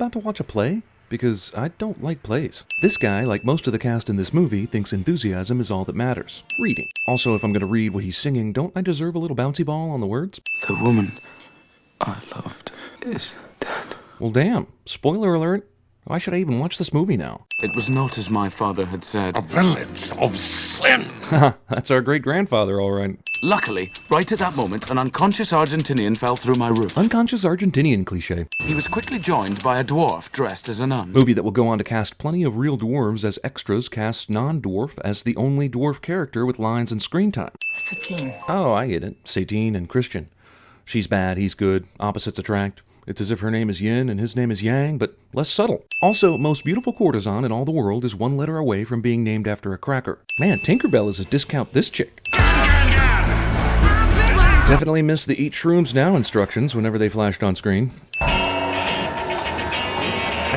about to watch a play? Because I don't like plays. This guy, like most of the cast in this movie, thinks enthusiasm is all that matters. Reading. Also, if I'm gonna read what he's singing, don't I deserve a little bouncy ball on the words? The woman I loved is dead. Well, damn. Spoiler alert. Why should I even watch this movie now? It was not as my father had said. A village of sin. That's our great-grandfather, all right. Luckily, right at that moment, an unconscious Argentinian fell through my roof. Unconscious Argentinian cliché. He was quickly joined by a dwarf dressed as a nun. Movie that will go on to cast plenty of real dwarves as extras, casts non-dwarf as the only dwarf character with lines and screen time. Satine. Oh, I get it. Satine and Christian. She's bad, he's good, opposites attract. It's as if her name is Yin and his name is Yang, but less subtle. Also, most beautiful courtesan in all the world is one letter away from being named after a cracker. Man, Tinkerbell is a discount this chick. Definitely missed the eat shrooms now instructions whenever they flashed on screen. I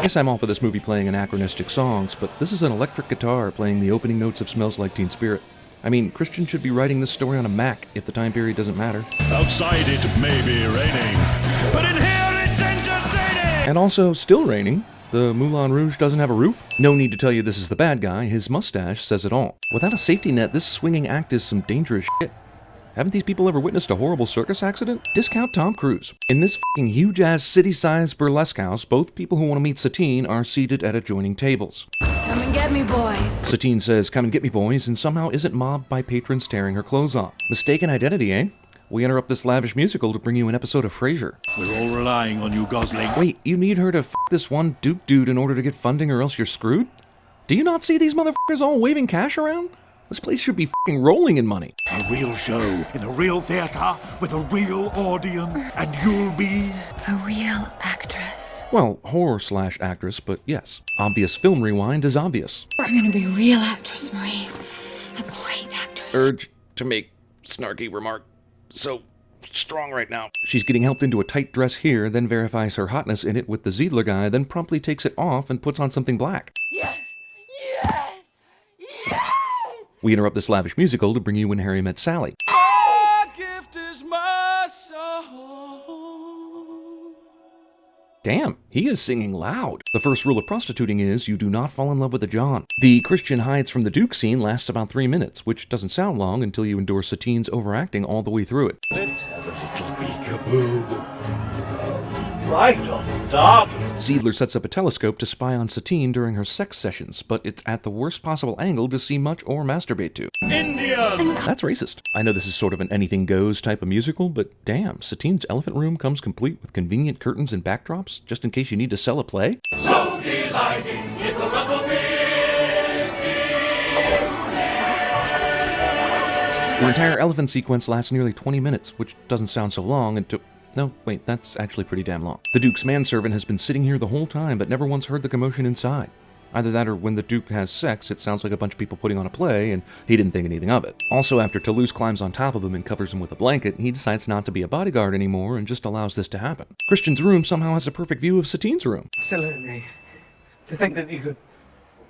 guess I'm all for this movie playing anachronistic songs, but this is an electric guitar playing the opening notes of Smells Like Teen Spirit. I mean, Christian should be writing this story on a Mac if the time period doesn't matter. Outside it may be raining, but in here it's entertaining! And also, still raining. The Moulin Rouge doesn't have a roof. No need to tell you this is the bad guy, his mustache says it all. Without a safety net, this swinging act is some dangerous shit. Haven't these people ever witnessed a horrible circus accident? Discount Tom Cruise. In this fucking huge-ass city-sized burlesque house, both people who want to meet Satine are seated at adjoining tables. Come and get me, boys. Satine says, "Come and get me, boys," and somehow isn't mobbed by patrons tearing her clothes off. Mistaken identity, eh? We interrupt this lavish musical to bring you an episode of Frasier. We're all relying on you, Gosling. Wait, you need her to f*** this one Duke dude in order to get funding or else you're screwed? Do you not see these motherfuckers all waving cash around? This place should be f***ing rolling in money. A real show in a real theater with a real audience, and you'll be... A real actress. Well, horror/actress, but yes. Obvious film rewind is obvious. I'm gonna be a real actress, Marie. A great actress. Urge to make snarky remark. So strong right now. She's getting helped into a tight dress here, then verifies her hotness in it with the Ziedler guy, then promptly takes it off and puts on something black. Yes! Yes! Yes! We interrupt this lavish musical to bring you When Harry Met Sally. My gift is my song. Damn, he is singing loud. The first rule of prostituting is you do not fall in love with a John. The Christian hides from the Duke scene lasts about 3 minutes, which doesn't sound long until you endure Satine's overacting all the way through it. Let's have a little peekaboo. Right on target. Ziedler sets up a telescope to spy on Satine during her sex sessions, but it's at the worst possible angle to see much or masturbate to. Indian! That's racist. I know this is sort of an anything goes type of musical, but damn, Satine's elephant room comes complete with convenient curtains and backdrops, just in case you need to sell a play. So delighting, it will rubber The entire elephant sequence lasts nearly 20 minutes, which doesn't sound so long until... No, wait, that's actually pretty damn long. The Duke's manservant has been sitting here the whole time, but never once heard the commotion inside. Either that or when the Duke has sex, it sounds like a bunch of people putting on a play, and he didn't think anything of it. Also, after Toulouse climbs on top of him and covers him with a blanket, he decides not to be a bodyguard anymore and just allows this to happen. Christian's room somehow has a perfect view of Satine's room. Silly of me to think that you could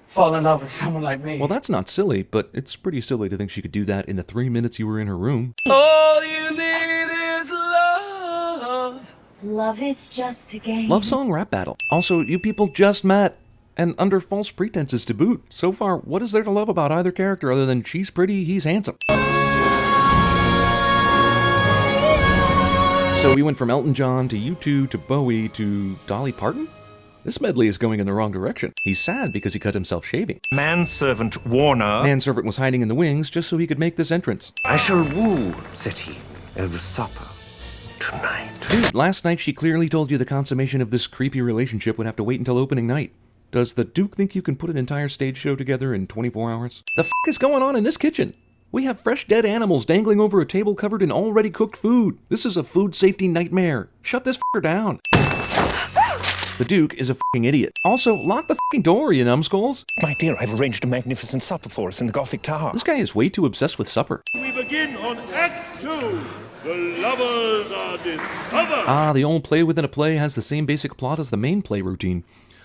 fall in love with someone like me. Well, that's not silly, but it's pretty silly to think she could do that in the 3 minutes you were in her room. All you need is love. Love is just a game. Love song rap battle. Also, you people just met, and under false pretenses to boot. So far, what is there to love about either character other than she's pretty, he's handsome? So we went from Elton John to U2 to Bowie to Dolly Parton? This medley is going in the wrong direction. He's sad because he cut himself shaving. Manservant Warner. Manservant was hiding in the wings just so he could make this entrance. I shall woo, said he, over supper tonight. Dude, last night she clearly told you the consummation of this creepy relationship would have to wait until opening night. Does the Duke think you can put an entire stage show together in 24 hours? The f*** is going on in this kitchen? We have fresh dead animals dangling over a table covered in already cooked food. This is a food safety nightmare. Shut this f***er down. The Duke is a f***ing idiot. Also, lock the f***ing door, you numbskulls. My dear, I've arranged a magnificent supper for us in the Gothic Tower. This guy is way too obsessed with supper. We begin on Act 2. The lovers are discovered. Ah, the old play within a play has the same basic plot as the main play routine.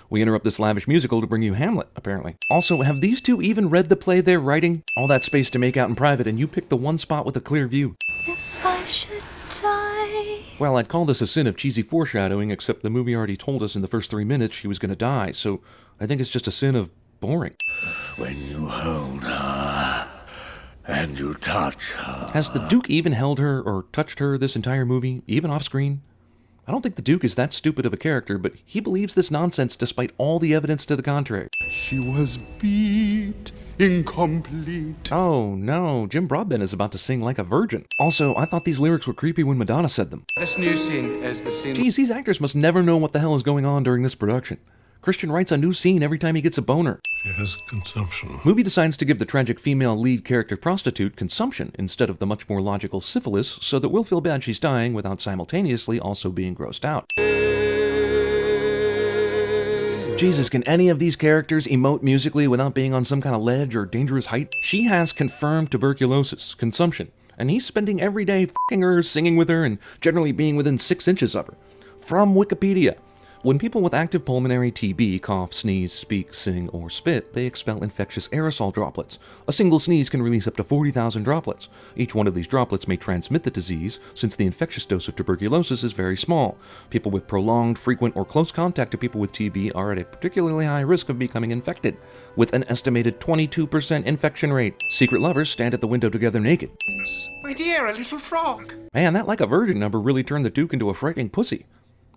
We interrupt this lavish musical to bring you Hamlet, apparently. Also, have these two even read the play they're writing? All that space to make out in private, and you pick the one spot with a clear view. If I should die Well, I'd call this a sin of cheesy foreshadowing, except the movie already told us in the first 3 minutes she was going to die, so I think it's just a sin of boring. When you hold her and you touch her. Has the Duke even held her or touched her this entire movie, even off screen? I don't think the Duke is that stupid of a character, but he believes this nonsense despite all the evidence to the contrary. She was beat, incomplete. Oh no, Jim Broadbent is about to sing like a virgin. Also, I thought these lyrics were creepy when Madonna said them. This new scene is the scene. Geez, these actors must never know what the hell is going on during this production. Christian writes a new scene every time he gets a boner. She has consumption. Movie decides to give the tragic female lead character prostitute consumption instead of the much more logical syphilis, so that we'll feel bad she's dying without simultaneously also being grossed out. Jesus, can any of these characters emote musically without being on some kind of ledge or dangerous height? She has confirmed tuberculosis, consumption, and he's spending every day f***ing her, singing with her, and generally being within 6 inches of her. From Wikipedia. When people with active pulmonary TB cough, sneeze, speak, sing, or spit, they expel infectious aerosol droplets. A single sneeze can release up to 40,000 droplets. Each one of these droplets may transmit the disease, since the infectious dose of tuberculosis is very small. People with prolonged, frequent, or close contact to people with TB are at a particularly high risk of becoming infected, with an estimated 22% infection rate. Secret lovers stand at the window together naked. My dear, a little frog. Man, that like a virgin number really turned the Duke into a frightening pussy.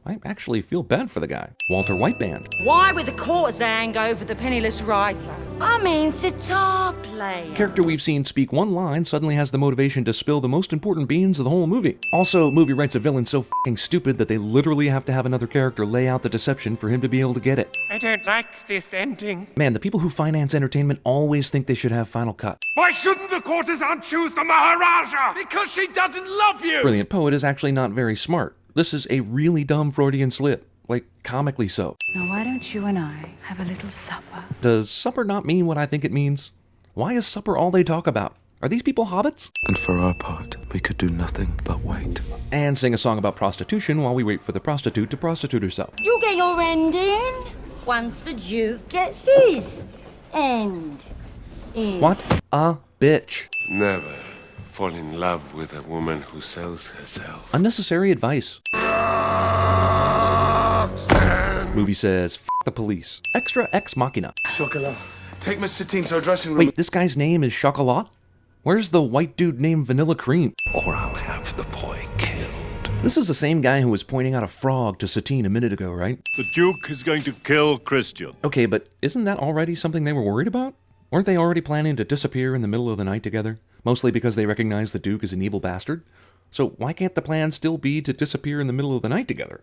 I actually feel bad for the guy. Walter White Band. Why would the courtesan go for the penniless writer? I mean, sitar player. Character we've seen speak one line suddenly has the motivation to spill the most important beans of the whole movie. Also, movie writes a villain so f***ing stupid that they literally have to have another character lay out the deception for him to be able to get it. I don't like this ending. Man, the people who finance entertainment always think they should have Final Cut. Why shouldn't the courtesan choose the Maharaja? Because she doesn't love you! Brilliant Poet is actually not very smart. This is a really dumb Freudian slip, like comically so. Now, why don't you and I have a little supper? Does supper not mean what I think it means? Why is supper all they talk about? Are these people hobbits? And for our part, we could do nothing but wait. And sing a song about prostitution while we wait for the prostitute to prostitute herself. You'll get your end in once the Duke gets his end in. What a bitch. Never fall in love with a woman who sells herself. Unnecessary advice. Movie says, F the police. Extra ex machina. Chocolat. Take Miss Satine to her dressing room. Wait, this guy's name is Chocolat? Where's the white dude named Vanilla Cream? Or I'll have the boy killed. This is the same guy who was pointing out a frog to Satine a minute ago, right? The Duke is going to kill Christian. Okay, but isn't that already something they were worried about? Weren't they already planning to disappear in the middle of the night together? Mostly because they recognize the Duke as an evil bastard? So why can't the plan still be to disappear in the middle of the night together?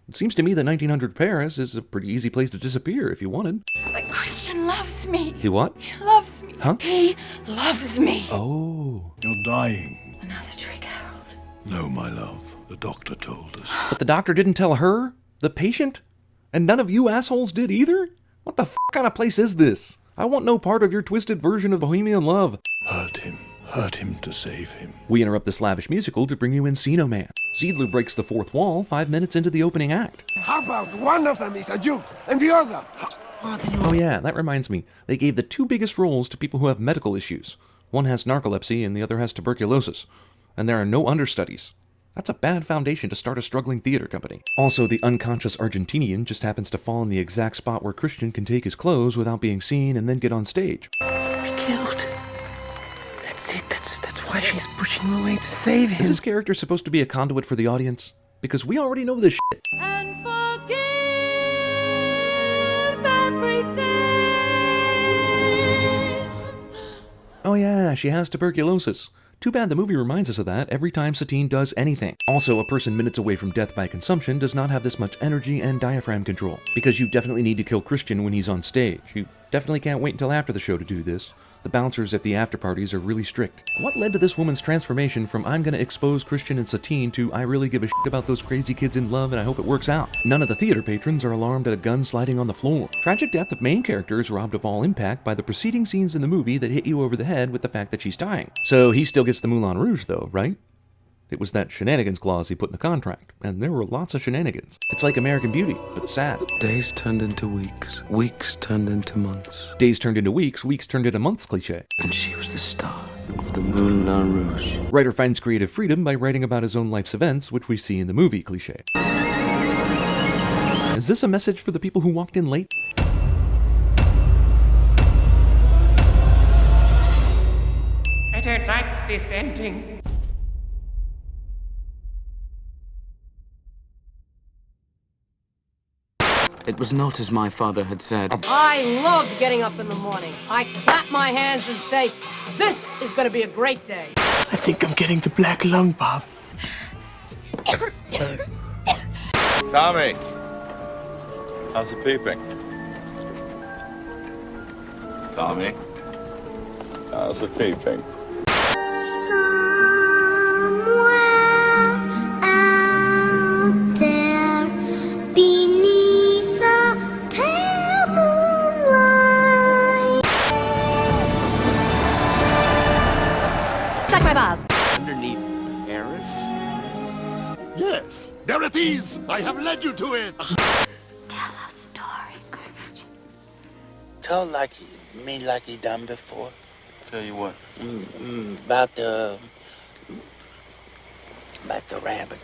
It seems to me that 1900 Paris is a pretty easy place to disappear if you wanted. But Christian loves me. He what? He loves me. Huh? He loves me. Oh. You're dying. Another trick, Harold. No, my love. The doctor told us. But the doctor didn't tell her? The patient? And none of you assholes did either? What the f*** kind of place is this? I want no part of your twisted version of Bohemian love. Hurt him. Hurt him to save him. We interrupt this lavish musical to bring you Encino Man. Ziedler breaks the fourth wall 5 minutes into the opening act. How about one of them is a Duke and the other? Oh yeah, that reminds me. They gave the two biggest roles to people who have medical issues. One has narcolepsy and the other has tuberculosis. And there are no understudies. That's a bad foundation to start a struggling theater company. Also, the unconscious Argentinian just happens to fall in the exact spot where Christian can take his clothes without being seen and then get on stage. Be killed. That's it. That's why she's pushing him away to save him. Is this character supposed to be a conduit for the audience? Because we already know this shit. And forgive everything. Oh yeah, she has tuberculosis. Too bad the movie reminds us of that every time Satine does anything. Also, a person minutes away from death by consumption does not have this much energy and diaphragm control. Because you definitely need to kill Christian when he's on stage. You definitely can't wait until after the show to do this. The bouncers at the after parties are really strict. What led to this woman's transformation from I'm gonna expose Christian and Satine to I really give a shit about those crazy kids in love and I hope it works out? None of the theater patrons are alarmed at a gun sliding on the floor. Tragic death of main character is robbed of all impact by the preceding scenes in the movie that hit you over the head with the fact that she's dying. So he still gets the Moulin Rouge though, right? It was that shenanigans clause he put in the contract, and there were lots of shenanigans. It's like American Beauty, but sad. Days turned into weeks turned into months. Days turned into weeks turned into months cliche. And she was the star. of the Moulin Rouge. Writer finds creative freedom by writing about his own life's events, which we see in the movie cliché. Is this a message for the people who walked in late? I don't like this ending. It was not as my father had said. I love getting up in the morning. I clap my hands and say, this is going to be a great day. I think I'm getting the black lung, Bob. Tommy, how's the peeping? Tommy, how's the peeping? Underneath Paris? Yes, there it is. I have led you to it. Tell a story, Christian. Tell me like he done before. Tell you what. About the rabbit.